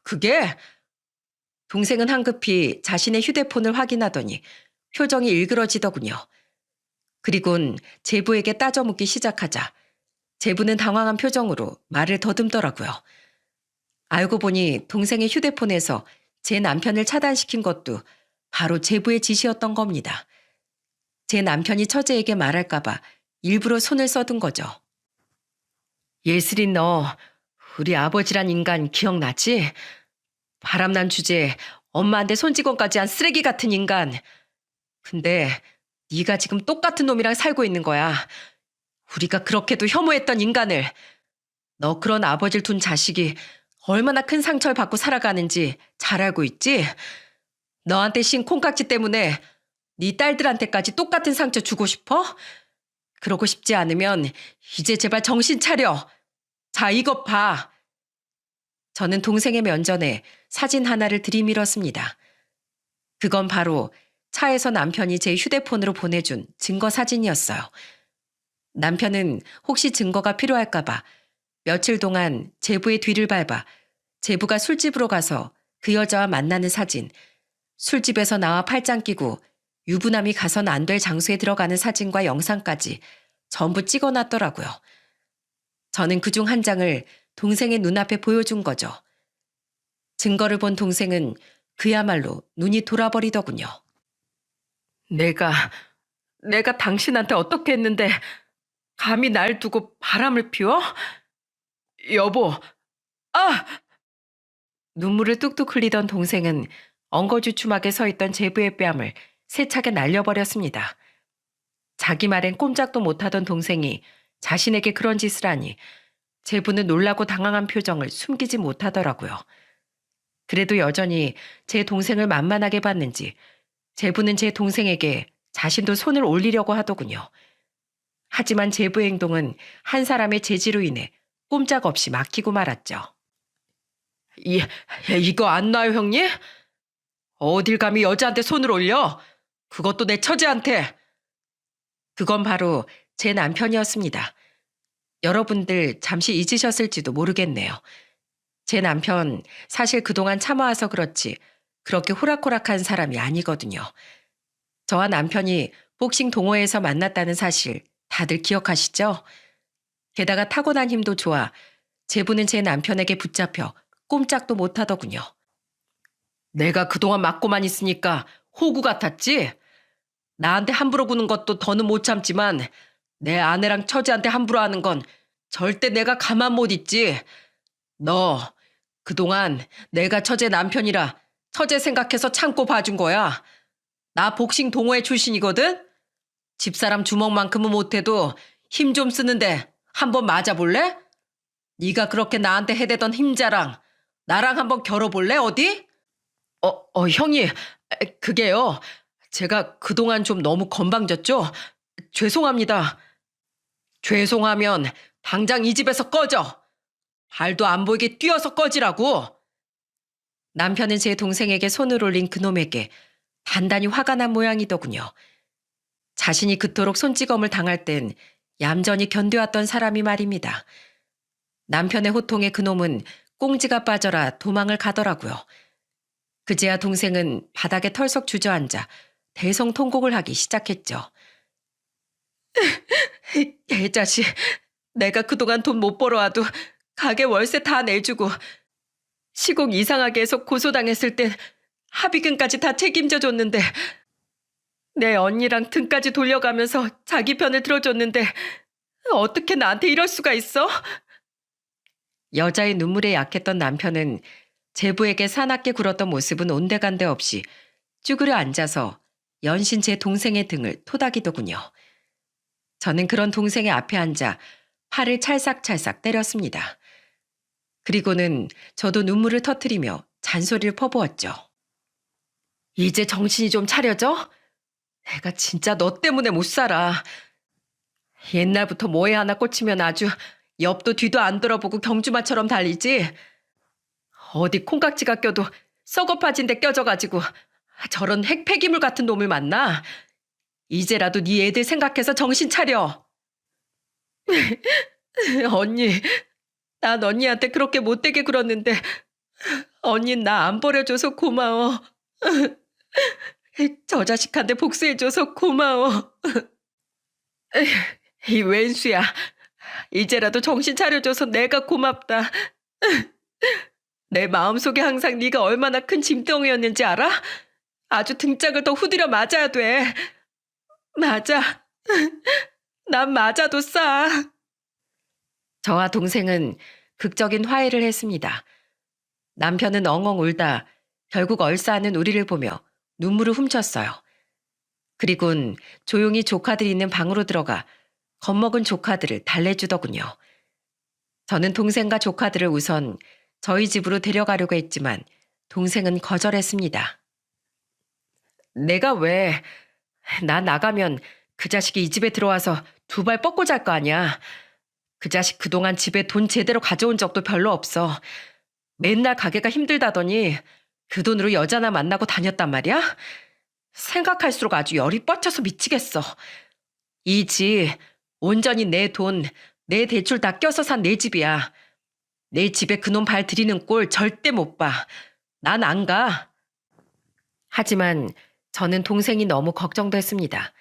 그게... 동생은 황급히 자신의 휴대폰을 확인하더니 표정이 일그러지더군요. 그리곤 제부에게 따져 묻기 시작하자 제부는 당황한 표정으로 말을 더듬더라고요. 알고 보니 동생의 휴대폰에서 제 남편을 차단시킨 것도 바로 제부의 지시였던 겁니다. 제 남편이 처제에게 말할까봐 일부러 손을 써둔 거죠. 예슬이 너 우리 아버지란 인간 기억나지? 바람난 주제에 엄마한테 손찌검까지 한 쓰레기 같은 인간. 근데 네가 지금 똑같은 놈이랑 살고 있는 거야. 우리가 그렇게도 혐오했던 인간을. 너 그런 아버지를 둔 자식이 얼마나 큰 상처를 받고 살아가는지 잘 알고 있지? 너한테 신 콩깍지 때문에 네 딸들한테까지 똑같은 상처 주고 싶어? 그러고 싶지 않으면 이제 제발 정신 차려. 자, 이것 봐. 저는 동생의 면전에 사진 하나를 들이밀었습니다. 그건 바로 차에서 남편이 제 휴대폰으로 보내준 증거 사진이었어요. 남편은 혹시 증거가 필요할까봐 며칠 동안 제부의 뒤를 밟아 제부가 술집으로 가서 그 여자와 만나는 사진, 술집에서 나와 팔짱 끼고 유부남이 가선 안 될 장소에 들어가는 사진과 영상까지 전부 찍어놨더라고요. 저는 그중 한 장을 동생의 눈앞에 보여준 거죠. 증거를 본 동생은 그야말로 눈이 돌아버리더군요. 내가 당신한테 어떻게 했는데 감히 날 두고 바람을 피워? 여보, 아! 눈물을 뚝뚝 흘리던 동생은 엉거주춤하게 서 있던 제부의 뺨을 세차게 날려버렸습니다. 자기 말엔 꼼짝도 못하던 동생이 자신에게 그런 짓을 하니 제부는 놀라고 당황한 표정을 숨기지 못하더라고요. 그래도 여전히 제 동생을 만만하게 봤는지 제부는 제 동생에게 자신도 손을 올리려고 하더군요. 하지만 제부의 행동은 한 사람의 제지로 인해 꼼짝없이 막히고 말았죠. 이거 안 놔요, 형님? 어딜 감히 여자한테 손을 올려? 그것도 내 처제한테. 그건 바로 제 남편이었습니다. 여러분들 잠시 잊으셨을지도 모르겠네요. 제 남편 사실 그동안 참아와서 그렇지 그렇게 호락호락한 사람이 아니거든요. 저와 남편이 복싱 동호회에서 만났다는 사실 다들 기억하시죠? 게다가 타고난 힘도 좋아 제부는 제 남편에게 붙잡혀 꼼짝도 못하더군요. 내가 그동안 맞고만 있으니까 호구 같았지? 나한테 함부로 구는 것도 더는 못 참지만 내 아내랑 처제한테 함부로 하는 건 절대 내가 가만 못 있지. 너 그동안 내가 처제 남편이라 처제 생각해서 참고 봐준 거야. 나 복싱 동호회 출신이거든? 집사람 주먹만큼은 못해도 힘 좀 쓰는데 한번 맞아볼래? 네가 그렇게 나한테 해대던 힘자랑 나랑 한번 겨뤄볼래 어디? 형이 그게요. 제가 그동안 좀 너무 건방졌죠? 죄송합니다. 죄송하면 당장 이 집에서 꺼져. 발도 안 보이게 뛰어서 꺼지라고. 남편은 제 동생에게 손을 올린 그놈에게 단단히 화가 난 모양이더군요. 자신이 그토록 손찌검을 당할 땐 얌전히 견뎌왔던 사람이 말입니다. 남편의 호통에 그놈은 꽁지가 빠져라 도망을 가더라고요. 그제야 동생은 바닥에 털썩 주저앉아 대성통곡을 하기 시작했죠. 개자식, 내가 그동안 돈 못 벌어와도 가게 월세 다 내주고 시공 이상하게 해서 고소당했을 땐 합의금까지 다 책임져 줬는데 내 언니랑 등까지 돌려가면서 자기 편을 들어줬는데 어떻게 나한테 이럴 수가 있어? 여자의 눈물에 약했던 남편은 제부에게 사납게 굴었던 모습은 온데간데 없이 쭈그려 앉아서 연신 제 동생의 등을 토닥이더군요. 저는 그런 동생의 앞에 앉아 팔을 찰싹찰싹 때렸습니다. 그리고는 저도 눈물을 터뜨리며 잔소리를 퍼부었죠. 이제 정신이 좀 차려져? 내가 진짜 너 때문에 못 살아. 옛날부터 뭐에 하나 꽂히면 아주 옆도 뒤도 안 돌아보고 경주마처럼 달리지. 어디 콩깍지가 껴도 썩어 빠진 데 껴져가지고 저런 핵폐기물 같은 놈을 만나. 이제라도 네 애들 생각해서 정신 차려. 언니, 난 언니한테 그렇게 못되게 굴었는데 언닌 나 안 버려줘서 고마워. 저 자식한테 복수해줘서 고마워. 이 웬수야. 이제라도 정신 차려줘서 내가 고맙다. 내 마음속에 항상 네가 얼마나 큰 짐덩이였는지 알아? 아주 등짝을 더 후드려 맞아야 돼. 맞아. 난 맞아도 싸. 저와 동생은 극적인 화해를 했습니다. 남편은 엉엉 울다 결국 얼싸하는 우리를 보며 눈물을 훔쳤어요. 그리곤 조용히 조카들이 있는 방으로 들어가 겁먹은 조카들을 달래주더군요. 저는 동생과 조카들을 우선 저희 집으로 데려가려고 했지만 동생은 거절했습니다. 내가 왜, 나 나가면 그 자식이 이 집에 들어와서 두 발 뻗고 잘 거 아니야. 그 자식 그동안 집에 돈 제대로 가져온 적도 별로 없어. 맨날 가게가 힘들다더니 그 돈으로 여자나 만나고 다녔단 말이야? 생각할수록 아주 열이 뻗쳐서 미치겠어. 이 집, 온전히 내 돈, 내 대출 다 껴서 산 내 집이야. 내 집에 그놈 발 들이는 꼴 절대 못 봐. 난 안 가. 하지만 저는 동생이 너무 걱정됐습니다.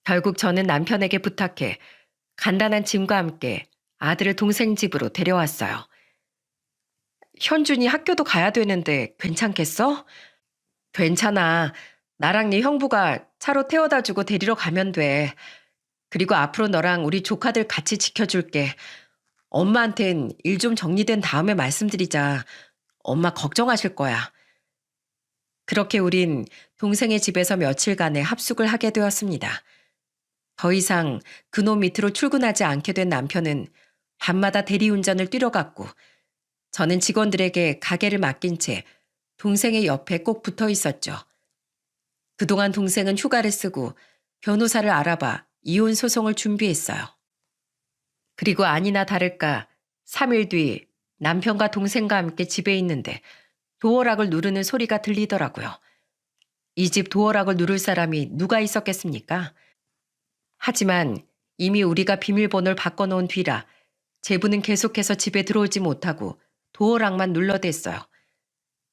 결국 저는 남편에게 부탁해 간단한 짐과 함께 아들을 동생 집으로 데려왔어요. 현준이 학교도 가야 되는데 괜찮겠어? 괜찮아. 나랑 네 형부가 차로 태워다 주고 데리러 가면 돼. 그리고 앞으로 너랑 우리 조카들 같이 지켜줄게. 엄마한텐 일 좀 정리된 다음에 말씀드리자. 엄마 걱정하실 거야. 그렇게 우린 동생의 집에서 며칠간의 합숙을 하게 되었습니다. 더 이상 그놈 밑으로 출근하지 않게 된 남편은 밤마다 대리운전을 뛰러갔고 저는 직원들에게 가게를 맡긴 채 동생의 옆에 꼭 붙어 있었죠. 그동안 동생은 휴가를 쓰고 변호사를 알아봐 이혼 소송을 준비했어요. 그리고 아니나 다를까 3일 뒤 남편과 동생과 함께 집에 있는데 도어락을 누르는 소리가 들리더라고요. 이 집 도어락을 누를 사람이 누가 있었겠습니까? 하지만 이미 우리가 비밀번호를 바꿔놓은 뒤라 제부는 계속해서 집에 들어오지 못하고 도어락만 눌러댔어요.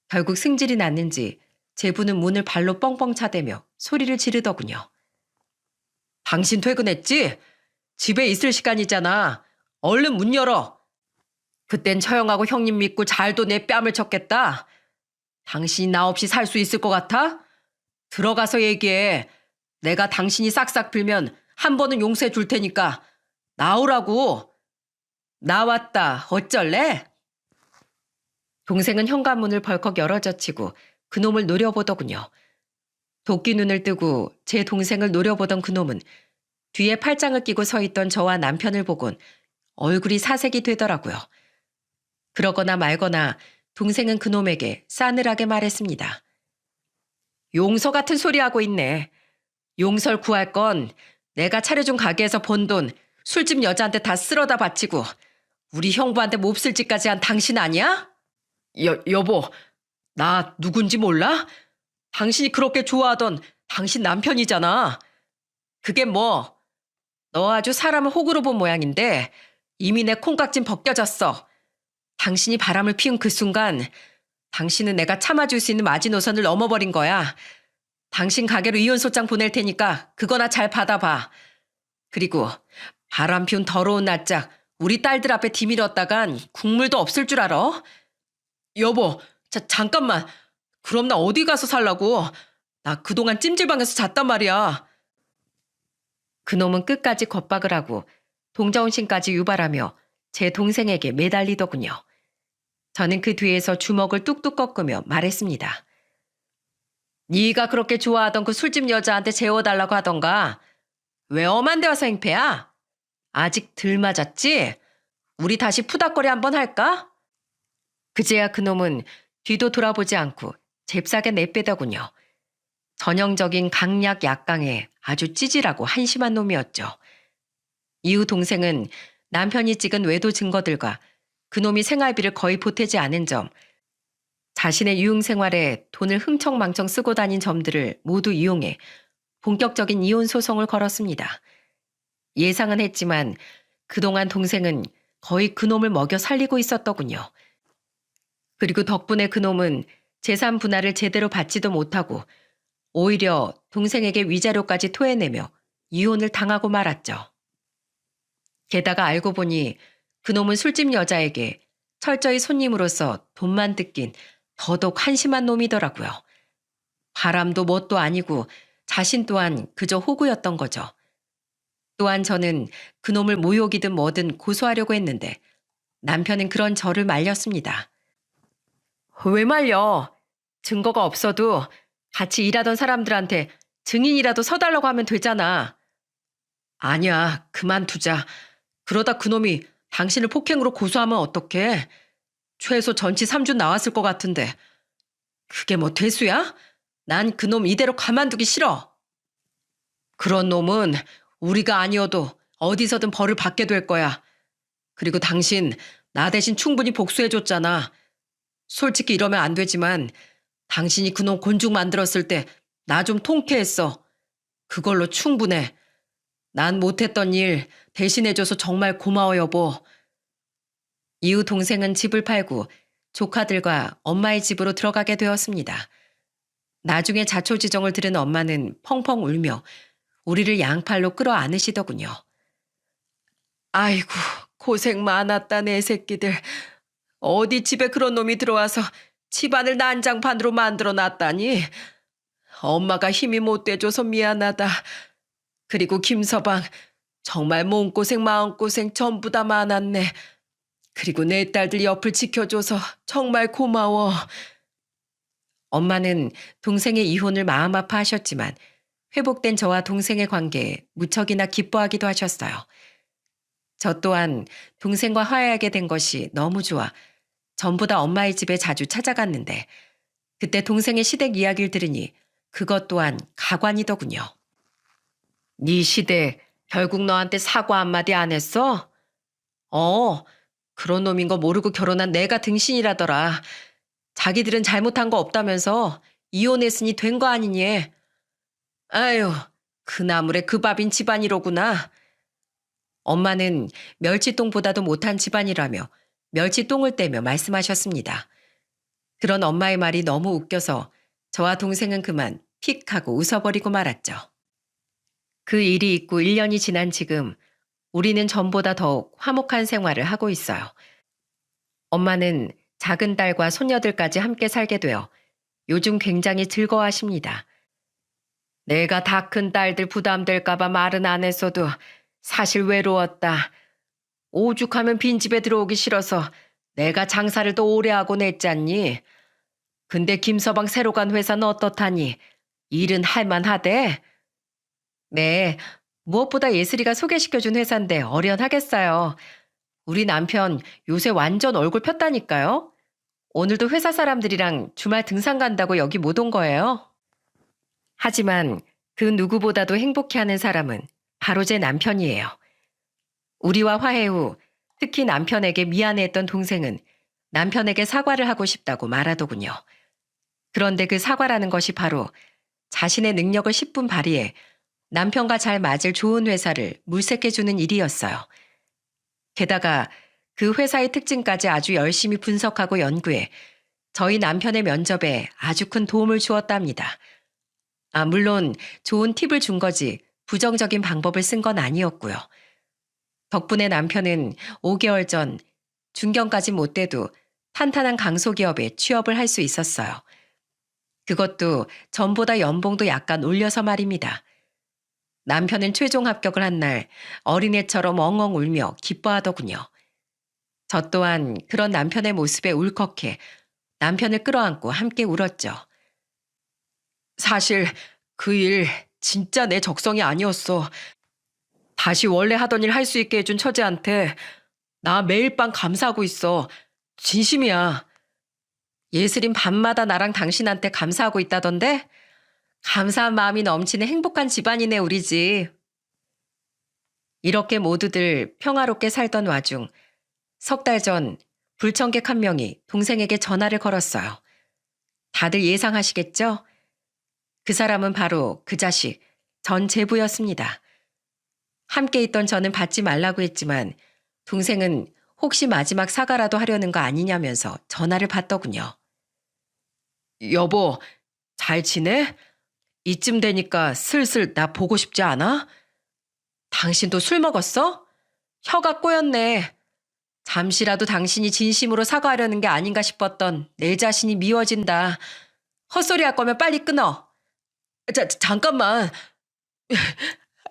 결국 승질이 났는지 제부는 문을 발로 뻥뻥 차대며 소리를 지르더군요. 당신 퇴근했지? 집에 있을 시간이잖아. 얼른 문 열어. 그땐 처형하고 형님 믿고 잘도 내 뺨을 쳤겠다. 당신이 나 없이 살 수 있을 것 같아? 들어가서 얘기해. 내가 당신이 싹싹 빌면 한 번은 용서해 줄 테니까. 나오라고. 나왔다. 어쩔래? 동생은 현관문을 벌컥 열어젖히고 그놈을 노려보더군요. 도끼 눈을 뜨고 제 동생을 노려보던 그놈은 뒤에 팔짱을 끼고 서 있던 저와 남편을 보곤 얼굴이 사색이 되더라고요. 그러거나 말거나 동생은 그놈에게 싸늘하게 말했습니다. 용서 같은 소리 하고 있네. 용서를 구할 건 내가 차려준 가게에서 번 돈 술집 여자한테 다 쓸어다 바치고 우리 형부한테 몹쓸 짓까지 한 당신 아니야? 여보, 나 누군지 몰라? 당신이 그렇게 좋아하던 당신 남편이잖아. 그게 뭐? 너 아주 사람을 호구로 본 모양인데 이미 내 콩깍진 벗겨졌어. 당신이 바람을 피운 그 순간 당신은 내가 참아줄 수 있는 마지노선을 넘어버린 거야. 당신 가게로 이혼소장 보낼 테니까 그거나 잘 받아봐. 그리고 바람 피운 더러운 낯짝 우리 딸들 앞에 디밀었다간 국물도 없을 줄 알아? 여보, 잠깐만. 그럼 나 어디 가서 살라고? 나 그동안 찜질방에서 잤단 말이야. 그놈은 끝까지 겁박을 하고 동자혼신까지 유발하며 제 동생에게 매달리더군요. 저는 그 뒤에서 주먹을 뚝뚝 꺾으며 말했습니다. 네가 그렇게 좋아하던 그 술집 여자한테 재워달라고 하던가. 왜 엄한 데 와서 행패야? 아직 덜 맞았지? 우리 다시 푸닥거리 한번 할까? 그제야 그놈은 뒤도 돌아보지 않고 잽싸게 내빼더군요. 전형적인 강약 약강에 아주 찌질하고 한심한 놈이었죠. 이후 동생은 남편이 찍은 외도 증거들과 그놈이 생활비를 거의 보태지 않은 점, 자신의 유흥생활에 돈을 흥청망청 쓰고 다닌 점들을 모두 이용해 본격적인 이혼 소송을 걸었습니다. 예상은 했지만 그동안 동생은 거의 그놈을 먹여 살리고 있었더군요. 그리고 덕분에 그놈은 재산 분할을 제대로 받지도 못하고 오히려 동생에게 위자료까지 토해내며 이혼을 당하고 말았죠. 게다가 알고 보니 그놈은 술집 여자에게 철저히 손님으로서 돈만 뜯긴 더더욱 한심한 놈이더라고요. 바람도 뭣도 아니고 자신 또한 그저 호구였던 거죠. 또한 저는 그놈을 모욕이든 뭐든 고소하려고 했는데 남편은 그런 저를 말렸습니다. 왜 말려? 증거가 없어도 같이 일하던 사람들한테 증인이라도 서달라고 하면 되잖아. 아니야, 그만두자. 그러다 그놈이 당신을 폭행으로 고소하면 어떡해? 최소 전치 3주 나왔을 것 같은데. 그게 뭐 대수야? 난 그놈 이대로 가만두기 싫어. 그런 놈은 우리가 아니어도 어디서든 벌을 받게 될 거야. 그리고 당신 나 대신 충분히 복수해줬잖아. 솔직히 이러면 안 되지만 당신이 그놈 곤죽 만들었을 때 나 좀 통쾌했어. 그걸로 충분해. 난 못했던 일 대신해줘서 정말 고마워 여보. 이후 동생은 집을 팔고 조카들과 엄마의 집으로 들어가게 되었습니다. 나중에 자초지정을 들은 엄마는 펑펑 울며 우리를 양팔로 끌어안으시더군요. 아이고, 고생 많았다 내 새끼들. 어디 집에 그런 놈이 들어와서 집안을 난장판으로 만들어 놨다니. 엄마가 힘이 못 돼줘서 미안하다. 그리고 김서방, 정말 몸고생 마음고생 전부 다 많았네. 그리고 내 딸들 옆을 지켜줘서 정말 고마워. 엄마는 동생의 이혼을 마음 아파하셨지만 회복된 저와 동생의 관계에 무척이나 기뻐하기도 하셨어요. 저 또한 동생과 화해하게 된 것이 너무 좋아 전보다 엄마의 집에 자주 찾아갔는데 그때 동생의 시댁 이야기를 들으니 그것 또한 가관이더군요. 네 시댁 결국 너한테 사과 한마디 안 했어? 그런 놈인 거 모르고 결혼한 내가 등신이라더라. 자기들은 잘못한 거 없다면서 이혼했으니 된 거 아니니? 아유, 그 나물에 그 밥인 집안이로구나. 엄마는 멸치똥보다도 못한 집안이라며 멸치똥을 떼며 말씀하셨습니다. 그런 엄마의 말이 너무 웃겨서 저와 동생은 그만 픽 하고 웃어버리고 말았죠. 그 일이 있고 1년이 지난 지금 우리는 전보다 더욱 화목한 생활을 하고 있어요. 엄마는 작은 딸과 손녀들까지 함께 살게 되어 요즘 굉장히 즐거워하십니다. 내가 다 큰 딸들 부담될까봐 말은 안 했어도 사실 외로웠다. 오죽하면 빈집에 들어오기 싫어서 내가 장사를 더 오래 하고 냈잖니. 근데 김서방 새로 간 회사는 어떻다니? 일은 할만하대? 네, 무엇보다 예슬이가 소개시켜준 회사인데 어련하겠어요. 우리 남편 요새 완전 얼굴 폈다니까요. 오늘도 회사 사람들이랑 주말 등산 간다고 여기 못 온 거예요. 하지만 그 누구보다도 행복해하는 사람은 바로 제 남편이에요. 우리와 화해 후 특히 남편에게 미안해했던 동생은 남편에게 사과를 하고 싶다고 말하더군요. 그런데 그 사과라는 것이 바로 자신의 능력을 10분 발휘해 남편과 잘 맞을 좋은 회사를 물색해주는 일이었어요. 게다가 그 회사의 특징까지 아주 열심히 분석하고 연구해 저희 남편의 면접에 아주 큰 도움을 주었답니다. 물론 좋은 팁을 준 거지 부정적인 방법을 쓴 건 아니었고요. 덕분에 남편은 5개월 전 중견까지 못 돼도 탄탄한 강소기업에 취업을 할 수 있었어요. 그것도 전보다 연봉도 약간 올려서 말입니다. 남편은 최종 합격을 한 날 어린애처럼 엉엉 울며 기뻐하더군요. 저 또한 그런 남편의 모습에 울컥해 남편을 끌어안고 함께 울었죠. 사실 그 일 진짜 내 적성이 아니었어. 다시 원래 하던 일 할 수 있게 해준 처제한테 나 매일 밤 감사하고 있어. 진심이야. 예슬인 밤마다 나랑 당신한테 감사하고 있다던데? 감사한 마음이 넘치는 행복한 집안이네 우리 집. 이렇게 모두들 평화롭게 살던 와중 석 달 전 불청객 한 명이 동생에게 전화를 걸었어요. 다들 예상하시겠죠? 그 사람은 바로 그 자식 전 제부였습니다. 함께 있던 저는 받지 말라고 했지만 동생은 혹시 마지막 사과라도 하려는 거 아니냐면서 전화를 받더군요. 여보, 잘 지내? 이쯤 되니까 슬슬 나 보고 싶지 않아? 당신도 술 먹었어? 혀가 꼬였네. 잠시라도 당신이 진심으로 사과하려는 게 아닌가 싶었던 내 자신이 미워진다. 헛소리 할 거면 빨리 끊어. 잠깐만.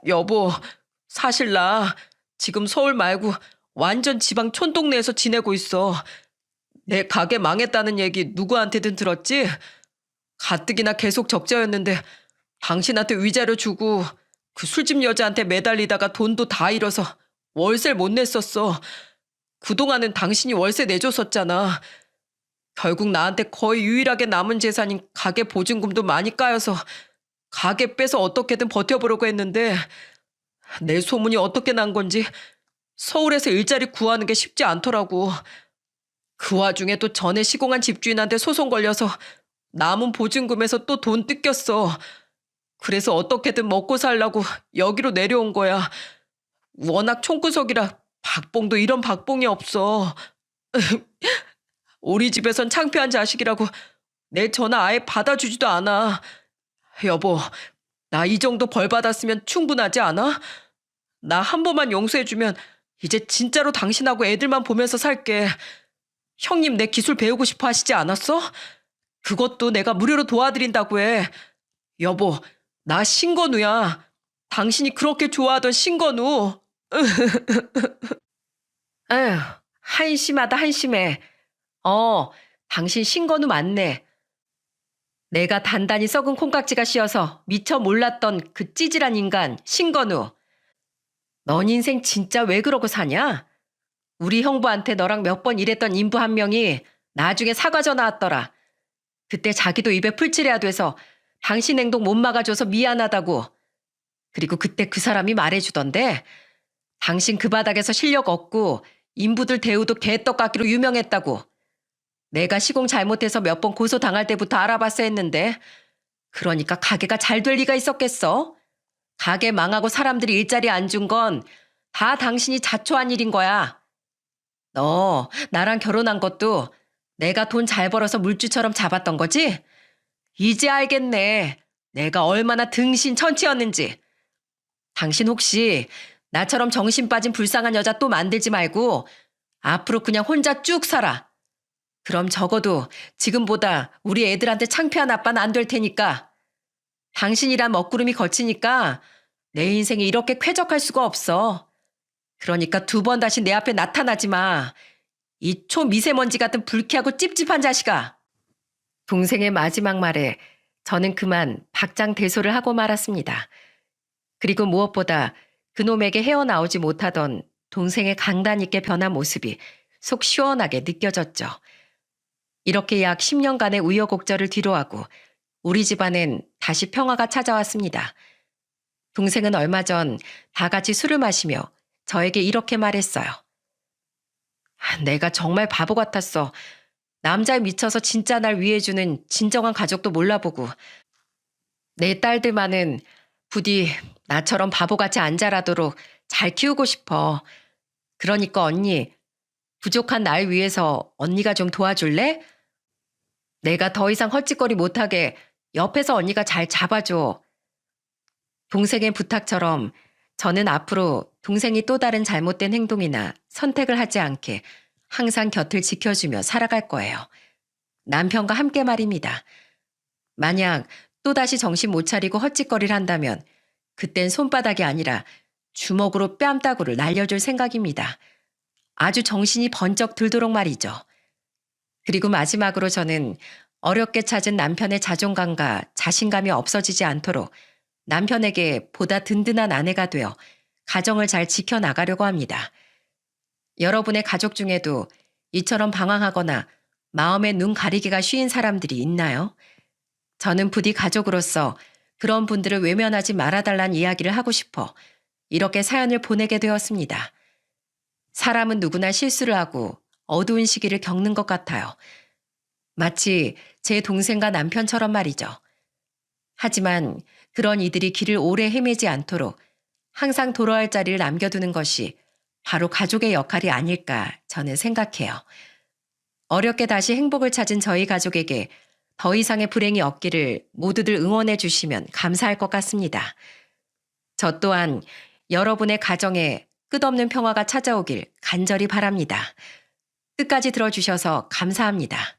여보, 사실 나 지금 서울 말고 완전 지방 촌동네에서 지내고 있어. 내 가게 망했다는 얘기 누구한테든 들었지? 가뜩이나 계속 적자였는데 당신한테 위자료 주고 그 술집 여자한테 매달리다가 돈도 다 잃어서 월세를 못 냈었어. 그동안은 당신이 월세 내줬었잖아. 결국 나한테 거의 유일하게 남은 재산인 가게 보증금도 많이 까여서 가게 빼서 어떻게든 버텨보려고 했는데 내 소문이 어떻게 난 건지 서울에서 일자리 구하는 게 쉽지 않더라고. 그 와중에 또 전에 시공한 집주인한테 소송 걸려서 남은 보증금에서 또 돈 뜯겼어. 그래서 어떻게든 먹고 살라고 여기로 내려온 거야. 워낙 총구석이라 박봉도 이런 박봉이 없어. 우리 집에선 창피한 자식이라고 내 전화 아예 받아주지도 않아. 여보, 나 이 정도 벌 받았으면 충분하지 않아? 나 한 번만 용서해주면 이제 진짜로 당신하고 애들만 보면서 살게. 형님 내 기술 배우고 싶어 하시지 않았어? 그것도 내가 무료로 도와드린다고 해. 여보, 나 신건우야. 당신이 그렇게 좋아하던 신건우. 에휴, 한심하다 한심해. 당신 신건우 맞네. 내가 단단히 썩은 콩깍지가 씌어서 미처 몰랐던 그 찌질한 인간 신건우. 넌 인생 진짜 왜 그러고 사냐? 우리 형부한테 너랑 몇 번 일했던 인부 한 명이 나중에 사과 전화 왔더라. 그때 자기도 입에 풀칠해야 돼서 당신 행동 못 막아줘서 미안하다고. 그리고 그때 그 사람이 말해주던데 당신 그 바닥에서 실력 없고 인부들 대우도 개떡 같기로 유명했다고. 내가 시공 잘못해서 몇 번 고소당할 때부터 알아봤어 했는데 그러니까 가게가 잘 될 리가 있었겠어? 가게 망하고 사람들이 일자리 안 준 건 다 당신이 자초한 일인 거야. 너 나랑 결혼한 것도 내가 돈 잘 벌어서 물주처럼 잡았던 거지? 이제 알겠네. 내가 얼마나 등신천치였는지. 당신 혹시 나처럼 정신 빠진 불쌍한 여자 또 만들지 말고 앞으로 그냥 혼자 쭉 살아. 그럼 적어도 지금보다 우리 애들한테 창피한 아빠는 안 될 테니까. 당신이란 먹구름이 거치니까 내 인생이 이렇게 쾌적할 수가 없어. 그러니까 두 번 다시 내 앞에 나타나지 마. 이 초미세먼지 같은 불쾌하고 찝찝한 자식아. 동생의 마지막 말에 저는 그만 박장대소를 하고 말았습니다. 그리고 무엇보다 그놈에게 헤어나오지 못하던 동생의 강단 있게 변한 모습이 속 시원하게 느껴졌죠. 이렇게 약 10년간의 우여곡절을 뒤로하고 우리 집안엔 다시 평화가 찾아왔습니다. 동생은 얼마 전 다 같이 술을 마시며 저에게 이렇게 말했어요. 내가 정말 바보 같았어. 남자에 미쳐서 진짜 날 위해주는 진정한 가족도 몰라보고 내 딸들만은 부디 나처럼 바보같이 안 자라도록 잘 키우고 싶어. 그러니까 언니, 부족한 날 위해서 언니가 좀 도와줄래? 내가 더 이상 헛짓거리 못하게 옆에서 언니가 잘 잡아줘. 동생의 부탁처럼 저는 앞으로 동생이 또 다른 잘못된 행동이나 선택을 하지 않게 항상 곁을 지켜주며 살아갈 거예요. 남편과 함께 말입니다. 만약 또다시 정신 못 차리고 헛짓거리를 한다면 그땐 손바닥이 아니라 주먹으로 뺨따구를 날려줄 생각입니다. 아주 정신이 번쩍 들도록 말이죠. 그리고 마지막으로 저는 어렵게 찾은 남편의 자존감과 자신감이 없어지지 않도록 남편에게 보다 든든한 아내가 되어 가정을 잘 지켜나가려고 합니다. 여러분의 가족 중에도 이처럼 방황하거나 마음에 눈 가리기가 쉬운 사람들이 있나요? 저는 부디 가족으로서 그런 분들을 외면하지 말아달라는 이야기를 하고 싶어 이렇게 사연을 보내게 되었습니다. 사람은 누구나 실수를 하고 어두운 시기를 겪는 것 같아요. 마치 제 동생과 남편처럼 말이죠. 하지만 그런 이들이 길을 오래 헤매지 않도록 항상 돌아올 자리를 남겨두는 것이 바로 가족의 역할이 아닐까 저는 생각해요. 어렵게 다시 행복을 찾은 저희 가족에게 더 이상의 불행이 없기를 모두들 응원해 주시면 감사할 것 같습니다. 저 또한 여러분의 가정에 끝없는 평화가 찾아오길 간절히 바랍니다. 끝까지 들어주셔서 감사합니다.